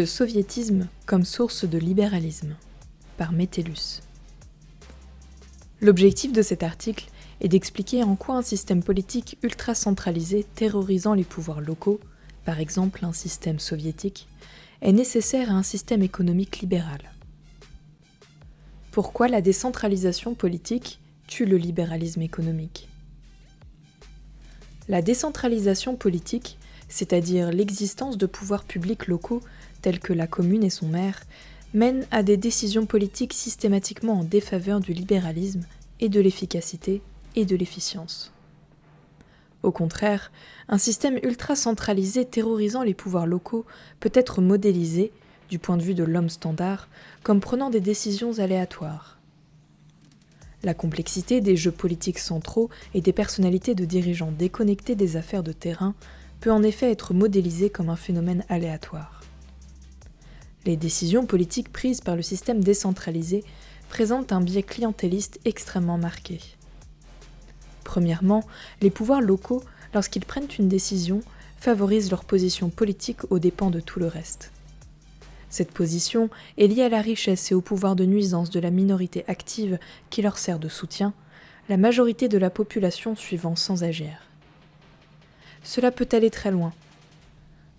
soviétisme comme source de libéralisme, par Metellus. L'objectif de cet article est d'expliquer en quoi un système politique ultra centralisé terrorisant les pouvoirs locaux, par exemple un système soviétique, est nécessaire à un système économique libéral. Pourquoi la décentralisation politique tue le libéralisme économique ? La décentralisation politique, c'est-à-dire l'existence de pouvoirs publics locaux tels que la commune et son maire, mène à des décisions politiques systématiquement en défaveur du libéralisme et de l'efficacité et de l'efficience. Au contraire, un système ultra centralisé terrorisant les pouvoirs locaux peut être modélisé, du point de vue de l'homme standard, comme prenant des décisions aléatoires. La complexité des jeux politiques centraux et des personnalités de dirigeants déconnectés des affaires de terrain peut en effet être modélisée comme un phénomène aléatoire. Les décisions politiques prises par le système décentralisé présentent un biais clientéliste extrêmement marqué. Premièrement, les pouvoirs locaux, lorsqu'ils prennent une décision, favorisent leur position politique aux dépens de tout le reste. Cette position est liée à la richesse et au pouvoir de nuisance de la minorité active qui leur sert de soutien, la majorité de la population suivant sans agir. Cela peut aller très loin.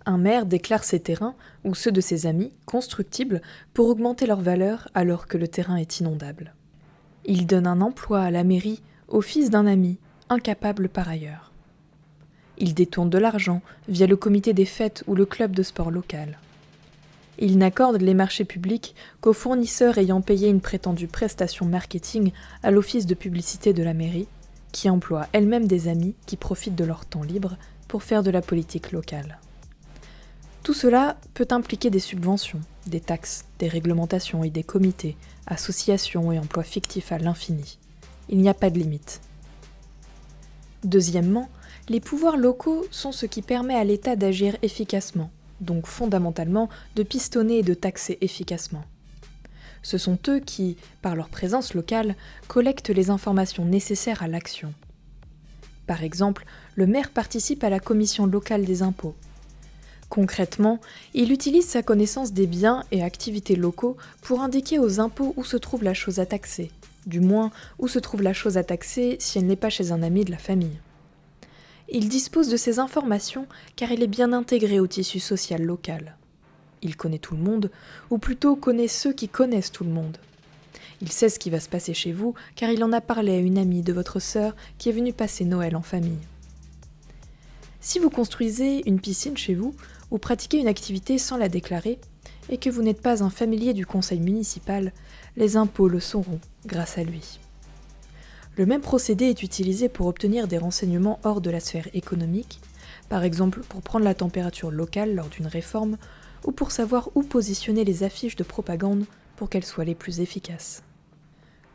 Un maire déclare ses terrains, ou ceux de ses amis, constructibles pour augmenter leur valeur alors que le terrain est inondable. Il donne un emploi à la mairie au fils d'un ami, incapable par ailleurs. Il détourne de l'argent via le comité des fêtes ou le club de sport local. Il n'accorde les marchés publics qu'aux fournisseurs ayant payé une prétendue prestation marketing à l'office de publicité de la mairie, qui emploie elle-même des amis qui profitent de leur temps libre pour faire de la politique locale. Tout cela peut impliquer des subventions, des taxes, des réglementations et des comités, associations et emplois fictifs à l'infini. Il n'y a pas de limite. Deuxièmement, les pouvoirs locaux sont ce qui permet à l'État d'agir efficacement, donc fondamentalement de pistonner et de taxer efficacement. Ce sont eux qui, par leur présence locale, collectent les informations nécessaires à l'action. Par exemple, le maire participe à la commission locale des impôts. Concrètement, il utilise sa connaissance des biens et activités locaux pour indiquer aux impôts où se trouve la chose à taxer, du moins où se trouve la chose à taxer si elle n'est pas chez un ami de la famille. Il dispose de ces informations car il est bien intégré au tissu social local. Il connaît tout le monde, ou plutôt connaît ceux qui connaissent tout le monde. Il sait ce qui va se passer chez vous car il en a parlé à une amie de votre sœur qui est venue passer Noël en famille. Si vous construisez une piscine chez vous, ou pratiquez une activité sans la déclarer, et que vous n'êtes pas un familier du conseil municipal, les impôts le sauront grâce à lui. Le même procédé est utilisé pour obtenir des renseignements hors de la sphère économique, par exemple pour prendre la température locale lors d'une réforme, ou pour savoir où positionner les affiches de propagande pour qu'elles soient les plus efficaces.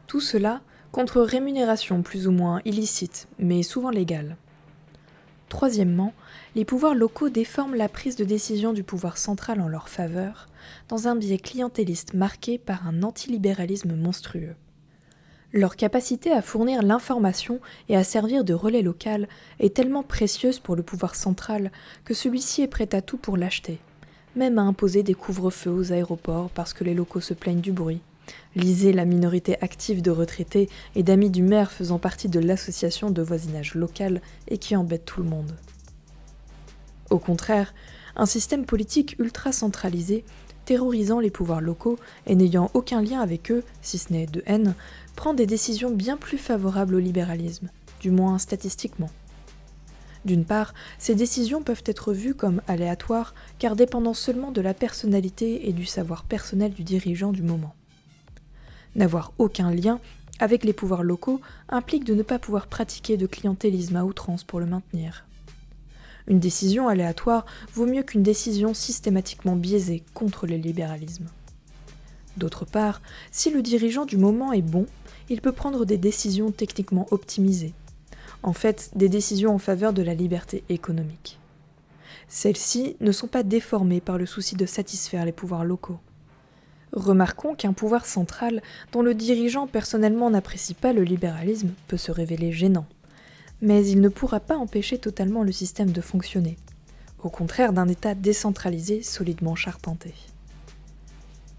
Tout cela contre rémunération plus ou moins illicite, mais souvent légale. Troisièmement, les pouvoirs locaux déforment la prise de décision du pouvoir central en leur faveur, dans un biais clientéliste marqué par un antilibéralisme monstrueux. Leur capacité à fournir l'information et à servir de relais local est tellement précieuse pour le pouvoir central que celui-ci est prêt à tout pour l'acheter, même à imposer des couvre-feux aux aéroports parce que les locaux se plaignent du bruit. Lisez la minorité active de retraités et d'amis du maire faisant partie de l'association de voisinage local et qui embête tout le monde. Au contraire, un système politique ultra centralisé, terrorisant les pouvoirs locaux et n'ayant aucun lien avec eux, si ce n'est de haine, prend des décisions bien plus favorables au libéralisme, du moins statistiquement. D'une part, ces décisions peuvent être vues comme aléatoires car dépendant seulement de la personnalité et du savoir personnel du dirigeant du moment. N'avoir aucun lien avec les pouvoirs locaux implique de ne pas pouvoir pratiquer de clientélisme à outrance pour le maintenir. Une décision aléatoire vaut mieux qu'une décision systématiquement biaisée contre le libéralisme. D'autre part, si le dirigeant du moment est bon, il peut prendre des décisions techniquement optimisées, en fait des décisions en faveur de la liberté économique. Celles-ci ne sont pas déformées par le souci de satisfaire les pouvoirs locaux. Remarquons qu'un pouvoir central dont le dirigeant personnellement n'apprécie pas le libéralisme peut se révéler gênant, mais il ne pourra pas empêcher totalement le système de fonctionner, au contraire d'un État décentralisé solidement charpenté.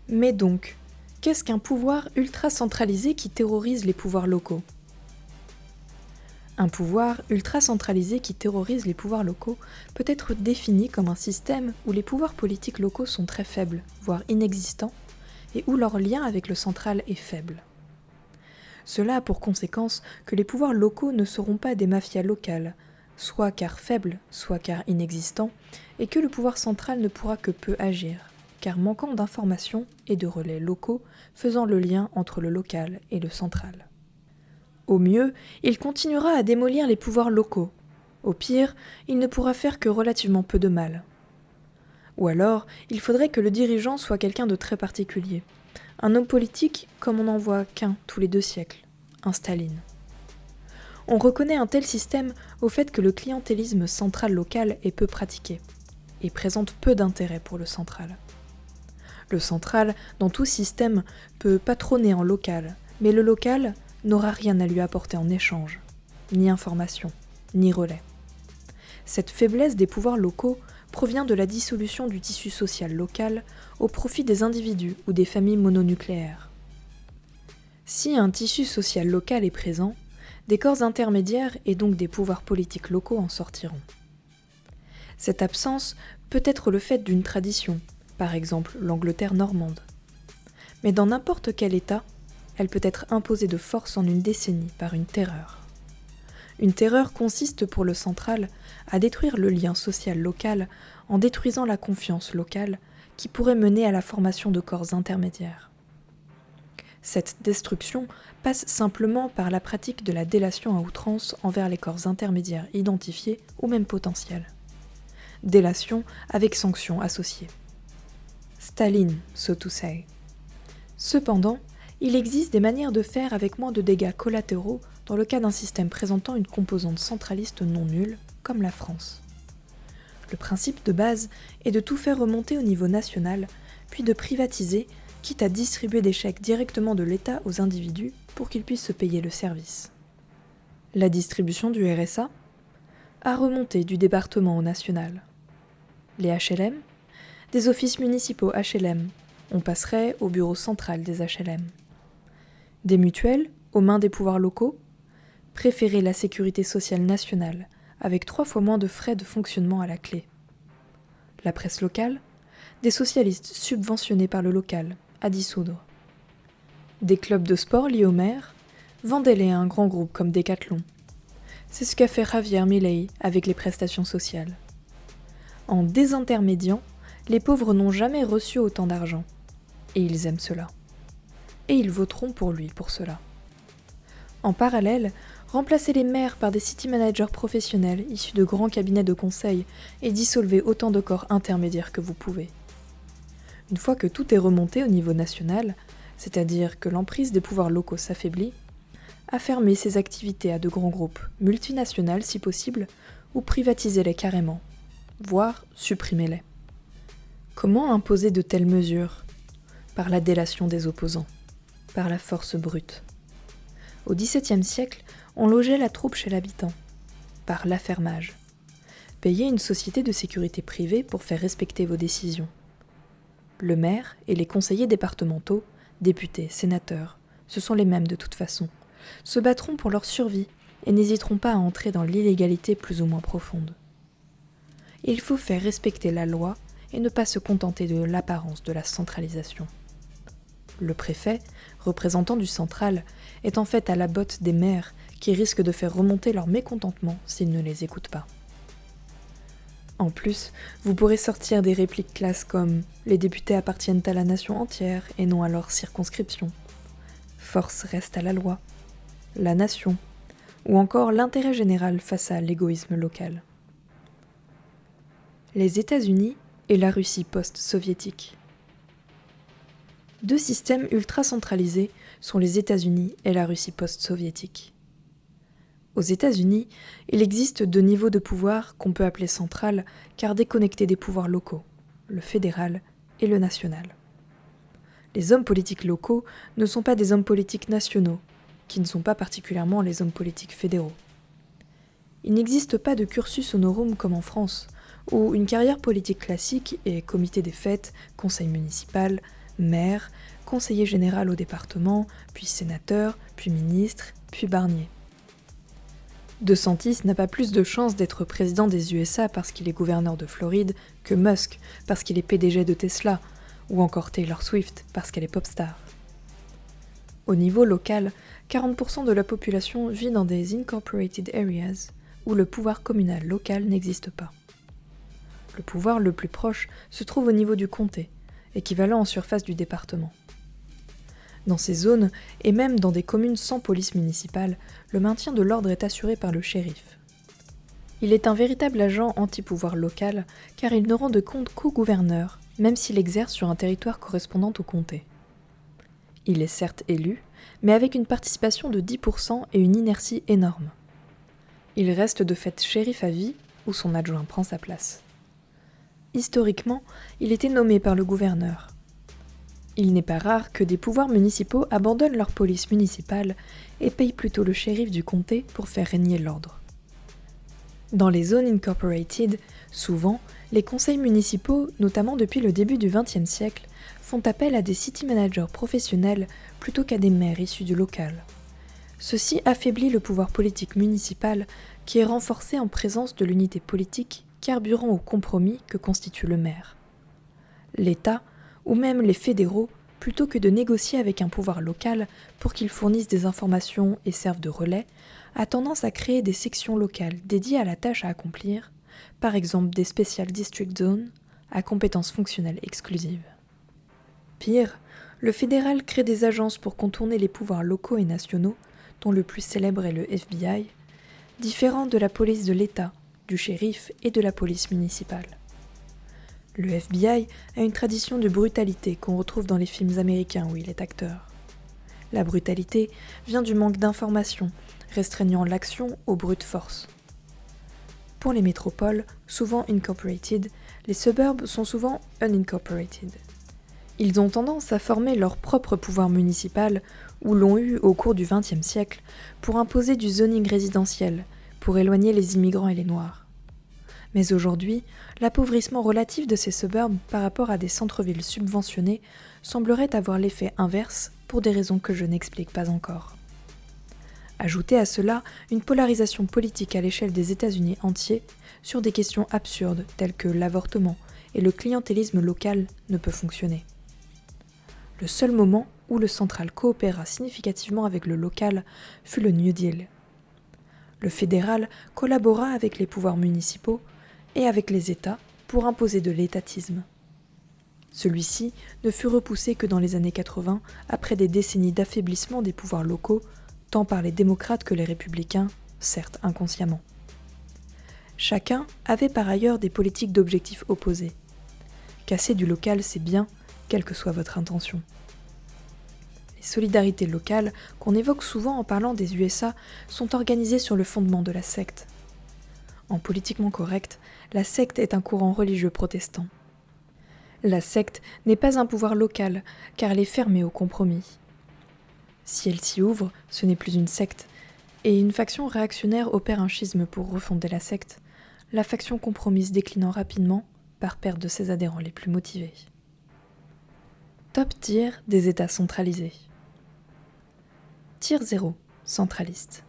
Mais donc, qu'est-ce qu'un pouvoir ultra centralisé qui terrorise les pouvoirs locaux ? Un pouvoir ultra centralisé qui terrorise les pouvoirs locaux peut être défini comme un système où les pouvoirs politiques locaux sont très faibles, voire inexistants, et où leur lien avec le central est faible. Cela a pour conséquence que les pouvoirs locaux ne seront pas des mafias locales, soit car faibles, soit car inexistants, et que le pouvoir central ne pourra que peu agir, car manquant d'informations et de relais locaux faisant le lien entre le local et le central. Au mieux, il continuera à démolir les pouvoirs locaux. Au pire, il ne pourra faire que relativement peu de mal. Ou alors, il faudrait que le dirigeant soit quelqu'un de très particulier. Un homme politique comme on n'en voit qu'un tous les 2 siècles, un Staline. On reconnaît un tel système au fait que le clientélisme central-local est peu pratiqué, et présente peu d'intérêt pour le central. Le central, dans tout système, peut patronner en local, mais le local n'aura rien à lui apporter en échange, ni information, ni relais. Cette faiblesse des pouvoirs locaux provient de la dissolution du tissu social local au profit des individus ou des familles mononucléaires. Si un tissu social local est présent, des corps intermédiaires et donc des pouvoirs politiques locaux en sortiront. Cette absence peut être le fait d'une tradition, par exemple l'Angleterre normande. Mais dans n'importe quel État, elle peut être imposée de force en une décennie par une terreur. Une terreur consiste pour le central à détruire le lien social local en détruisant la confiance locale qui pourrait mener à la formation de corps intermédiaires. Cette destruction passe simplement par la pratique de la délation à outrance envers les corps intermédiaires identifiés ou même potentiels. Délation avec sanctions associées. Staline, so to say. Cependant, il existe des manières de faire avec moins de dégâts collatéraux dans le cas d'un système présentant une composante centraliste non nulle, comme la France. Le principe de base est de tout faire remonter au niveau national, puis de privatiser, quitte à distribuer des chèques directement de l'État aux individus pour qu'ils puissent se payer le service. La distribution du RSA a remonté du département au national. Les HLM, des offices municipaux HLM, on passerait au bureau central des HLM. Des mutuelles, aux mains des pouvoirs locaux, préférer la sécurité sociale nationale, avec 3 fois moins de frais de fonctionnement à la clé. La presse locale, des socialistes subventionnés par le local, à dissoudre. Des clubs de sport liés au maire, vendez-les à un grand groupe comme Decathlon. C'est ce qu'a fait Javier Milei avec les prestations sociales. En désintermédiant, les pauvres n'ont jamais reçu autant d'argent. Et ils aiment cela. Et ils voteront pour lui pour cela. En parallèle, remplacez les maires par des city managers professionnels issus de grands cabinets de conseil et dissolvez autant de corps intermédiaires que vous pouvez. Une fois que tout est remonté au niveau national, c'est-à-dire que l'emprise des pouvoirs locaux s'affaiblit, affermez ces activités à de grands groupes, multinationales si possible, ou privatisez-les carrément, voire supprimez-les. Comment imposer de telles mesures ? Par la délation des opposants, par la force brute. Au XVIIe siècle, on logeait la troupe chez l'habitant, par l'affermage. Payez une société de sécurité privée pour faire respecter vos décisions. Le maire et les conseillers départementaux, députés, sénateurs, ce sont les mêmes de toute façon, se battront pour leur survie et n'hésiteront pas à entrer dans l'illégalité plus ou moins profonde. Il faut faire respecter la loi et ne pas se contenter de l'apparence de la centralisation. Le préfet, représentant du central, est en fait à la botte des maires qui risquent de faire remonter leur mécontentement s'ils ne les écoutent pas. En plus, vous pourrez sortir des répliques classes comme « Les députés appartiennent à la nation entière et non à leur circonscription »,« Force reste à la loi »,« La nation » ou encore l'intérêt général face à l'égoïsme local. Les États-Unis et la Russie post-soviétique. 2 systèmes ultra-centralisés sont les États-Unis et la Russie post-soviétique. Aux États-Unis, il existe 2 niveaux de pouvoir qu'on peut appeler central car déconnectés des pouvoirs locaux, le fédéral et le national. Les hommes politiques locaux ne sont pas des hommes politiques nationaux, qui ne sont pas particulièrement les hommes politiques fédéraux. Il n'existe pas de cursus honorum comme en France, où une carrière politique classique est comité des fêtes, conseil municipal, maire, conseiller général au département, puis sénateur, puis ministre, puis Barnier. DeSantis n'a pas plus de chances d'être président des USA parce qu'il est gouverneur de Floride que Musk parce qu'il est PDG de Tesla, ou encore Taylor Swift parce qu'elle est pop star. Au niveau local, 40% de la population vit dans des incorporated areas, où le pouvoir communal local n'existe pas. Le pouvoir le plus proche se trouve au niveau du comté, équivalent en surface du département. Dans ces zones, et même dans des communes sans police municipale, le maintien de l'ordre est assuré par le shérif. Il est un véritable agent anti-pouvoir local, car il ne rend de compte qu'au gouverneur, même s'il exerce sur un territoire correspondant au comté. Il est certes élu, mais avec une participation de 10% et une inertie énorme. Il reste de fait shérif à vie, où son adjoint prend sa place. Historiquement, il était nommé par le gouverneur. Il n'est pas rare que des pouvoirs municipaux abandonnent leur police municipale et payent plutôt le shérif du comté pour faire régner l'ordre. Dans les zones incorporated, souvent, les conseils municipaux, notamment depuis le début du XXe siècle, font appel à des city managers professionnels plutôt qu'à des maires issus du local. Ceci affaiblit le pouvoir politique municipal qui est renforcé en présence de l'unité politique carburant au compromis que constitue le maire. L'État, ou même les fédéraux, plutôt que de négocier avec un pouvoir local pour qu'il fournisse des informations et serve de relais, a tendance à créer des sections locales dédiées à la tâche à accomplir, par exemple des Special District Zones, à compétences fonctionnelles exclusives. Pire, le fédéral crée des agences pour contourner les pouvoirs locaux et nationaux, dont le plus célèbre est le FBI, différent de la police de l'État, du shérif et de la police municipale. Le FBI a une tradition de brutalité qu'on retrouve dans les films américains où il est acteur. La brutalité vient du manque d'informations, restreignant l'action aux brute force. Pour les métropoles, souvent incorporated, les suburbs sont souvent unincorporated. Ils ont tendance à former leur propre pouvoir municipal, ou l'ont eu au cours du XXe siècle, pour imposer du zoning résidentiel, pour éloigner les immigrants et les Noirs. Mais aujourd'hui, l'appauvrissement relatif de ces suburbs par rapport à des centres-villes subventionnés semblerait avoir l'effet inverse pour des raisons que je n'explique pas encore. Ajoutez à cela une polarisation politique à l'échelle des États-Unis entiers sur des questions absurdes telles que l'avortement et le clientélisme local ne peut fonctionner. Le seul moment où le central coopéra significativement avec le local fut le New Deal. Le fédéral collabora avec les pouvoirs municipaux et avec les États pour imposer de l'étatisme. Celui-ci ne fut repoussé que dans les années 80, après des décennies d'affaiblissement des pouvoirs locaux, tant par les démocrates que les républicains, certes inconsciemment. Chacun avait par ailleurs des politiques d'objectifs opposés. Casser du local, c'est bien, quelle que soit votre intention. Les solidarités locales, qu'on évoque souvent en parlant des USA, sont organisées sur le fondement de la secte. En politiquement correct, la secte est un courant religieux protestant. La secte n'est pas un pouvoir local, car elle est fermée au compromis. Si elle s'y ouvre, ce n'est plus une secte, et une faction réactionnaire opère un schisme pour refonder la secte, la faction compromise déclinant rapidement par perte de ses adhérents les plus motivés. Top tier des États centralisés. Tier 0, centraliste.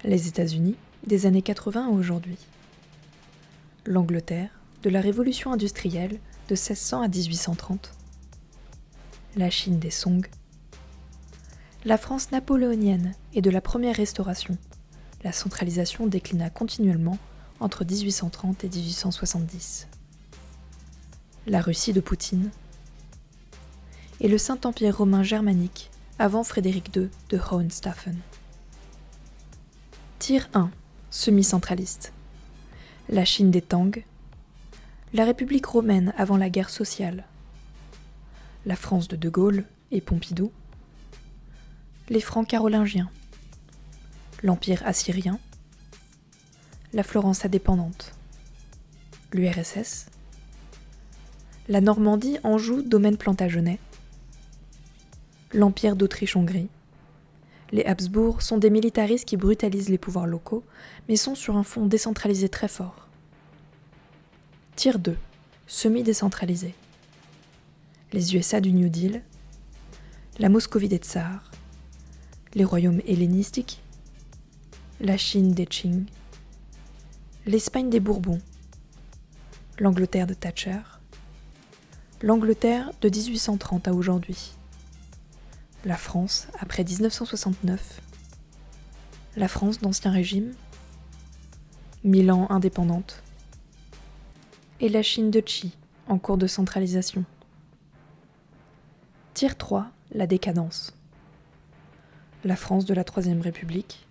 Les États-Unis, des années 80 à aujourd'hui. L'Angleterre, de la Révolution industrielle, de 1600 à 1830. La Chine des Song. La France napoléonienne et de la première Restauration. La centralisation déclina continuellement entre 1830 et 1870. La Russie de Poutine. Et le Saint-Empire romain germanique, avant Frédéric II de Hohenstaufen. Tier 1, semi-centraliste. La Chine des Tang. La République romaine avant la guerre sociale. La France de De Gaulle et Pompidou. Les Francs carolingiens. L'Empire assyrien. La Florence indépendante. L'URSS. La Normandie, Anjou, domaine Plantagenet. L'Empire d'Autriche-Hongrie. Les Habsbourg sont des militaristes qui brutalisent les pouvoirs locaux, mais sont sur un fond décentralisé très fort. Tier 2, semi-décentralisé. les USA du New Deal, la Moscovie des tsars, les royaumes hellénistiques, la Chine des Qing, l'Espagne des Bourbons, l'Angleterre de Thatcher, l'Angleterre de 1830 à aujourd'hui, la France après 1969, la France d'Ancien Régime, Milan indépendante, et la Chine de Qi en cours de centralisation. Tier 3, la décadence. La France de la Troisième République,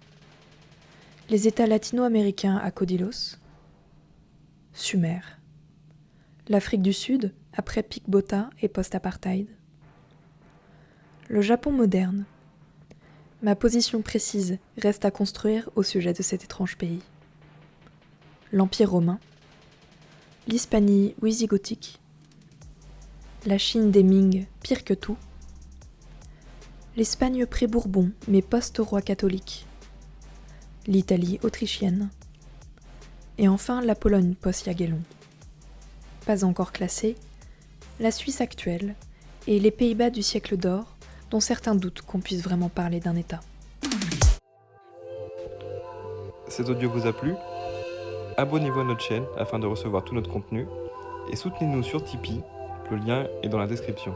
les États latino-américains à Codilos, Sumer, l'Afrique du Sud après Pik-Botha et post-apartheid, le Japon moderne. Ma position précise reste à construire au sujet de cet étrange pays. L'Empire romain, l'Hispanie wisigothique, la Chine des Ming pire que tout, l'Espagne pré-Bourbon mais post-roi catholique, l'Italie autrichienne, et enfin la Pologne post-Jagellon. Pas encore classée, la Suisse actuelle et les Pays-Bas du siècle d'or, dont certains doutent qu'on puisse vraiment parler d'un État. Cet audio vous a plu ? Abonnez-vous à notre chaîne afin de recevoir tout notre contenu et soutenez-nous sur Tipeee, le lien est dans la description.